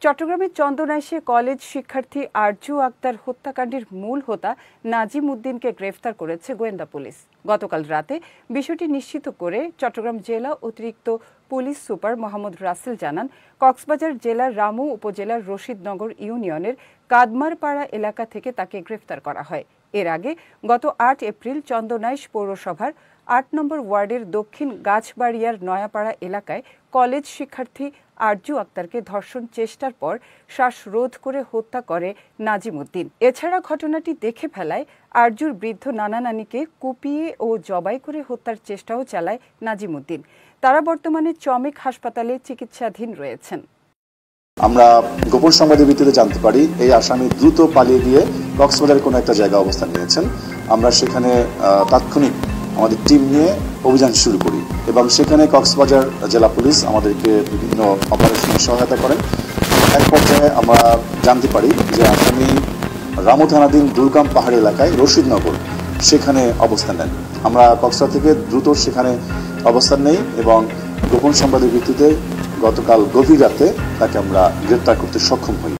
চট্টগ্রামের চন্দনাইশে কলেজ শিক্ষার্থী আরজু আক্তার হত্যাকাণ্ডের মূল হোতা নাজিম উদ্দিনকে গ্রেফতার করেছে গোয়েন্দা পুলিশ। গতকাল রাতে বিষয়টি নিশ্চিত করে চট্টগ্রাম জেলা অতিরিক্ত পুলিশ সুপার মোহাম্মদ রাসেল জানান, কক্সবাজার জেলার রামু উপজেলার রশিদনগর ইউনিয়নের কাদমারপাড়া এলাকা থেকে তাকে গ্রেফতার করা হয়। এর আগে গত ৮ এপ্রিল চন্দনাইশ পৌরসভার ৮ নম্বর ওয়ার্ডের দক্ষিণ গাছবাড়িয়ার নয়াপাড়া এলাকায় কলেজ শিক্ষার্থী আরজু আক্তারকে ধর্ষণ চেষ্টার পর শ্বাসরোধ করে হত্যা করে নাজিম উদ্দিন। এছাড়া ঘটনাটি দেখে ফেলায় আরজুর বৃদ্ধ নানা নানিকে কুপিয়ে ও জবাই করে হত্যার চেষ্টাও চালায় নাজিম উদ্দিন। তারা বর্তমানে চমেক হাসপাতালে চিকিৎসাধীন রয়েছেন। আমরা গোপন সংবাদের ভিত্তিতে জানতে পারি এই আসামি দ্রুত পালিয়ে গিয়ে কক্সবাজারের কোনো একটা জায়গা অবস্থান নিয়েছেন। আমরা সেখানে তাৎক্ষণিক আমাদের টিম নিয়ে অভিযান শুরু করি এবং সেখানে কক্সবাজার জেলা পুলিশ আমাদেরকে বিভিন্ন অপারেশনে সহায়তা করেন। এক পর্যায়ে আমরা জানতে পারি যে আসামি রামু থানাধীন দুর্গাম পাহাড় এলাকায় রশিদনগর সেখানে অবস্থান নেন। আমরা কক্সবাজার থেকে দ্রুত সেখানে অবস্থান নেই এবং গোপন সংবাদের ভিত্তিতে গতকাল গভীর রাতে তাকে আমরা গ্রেপ্তার করতে সক্ষম হই।